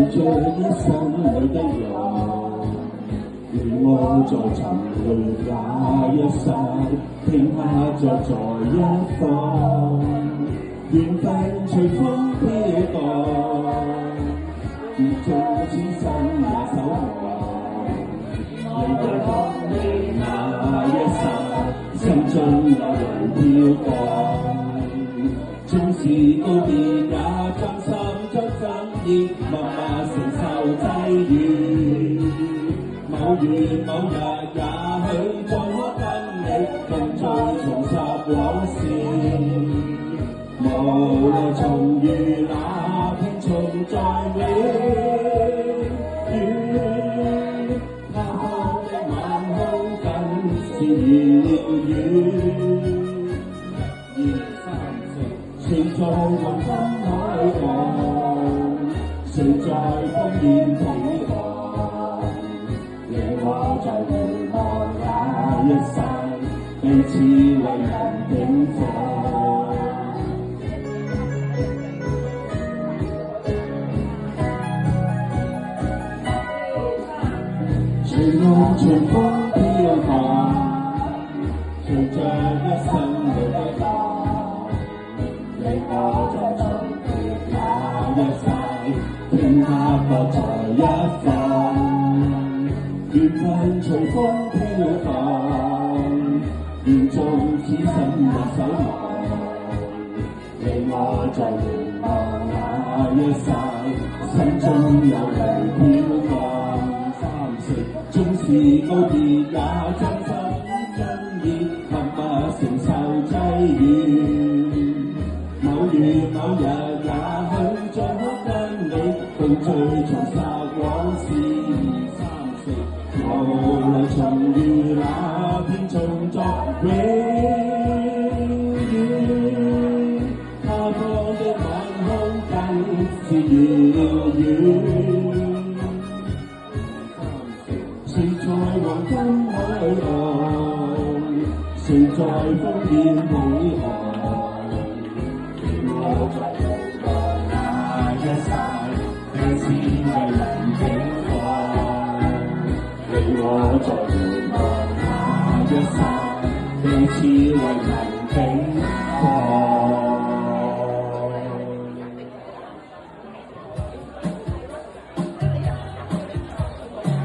這一生裏的路，願我在尋路那一剎，停下着在一方，緣分隨風飄蕩，如縱此生也守望。離對方的那一剎，心中有淚飄降。縱是告別也真心將真意，默默承受際遇。某月某日，也許再可跟你共聚重拾往事。無奈重遇那天重在永遠，他方的晚空更是遙遠。誰在黃金海岸，誰在烽煙彼岸，你我在回望那一剎，彼此為人景況。隨浪隨風飄蕩，隨着一生裏的浪。你我在重疊那一剎，天黑各在一方，緣分隨風飄蕩，願縱此生也守望。你我在回望那一剎，心中有淚飄降。縱是告別也真心真意，默默承受際遇。某月某日，也許再可跟你共聚重拾往事。無奈重遇那天重在永遠，他方的晚空更是遙遠。誰在黃金海岸，誰在烽煙彼岸。我在回望那一剎，彼此為人景況。你我在回望那一剎，彼此為人景況。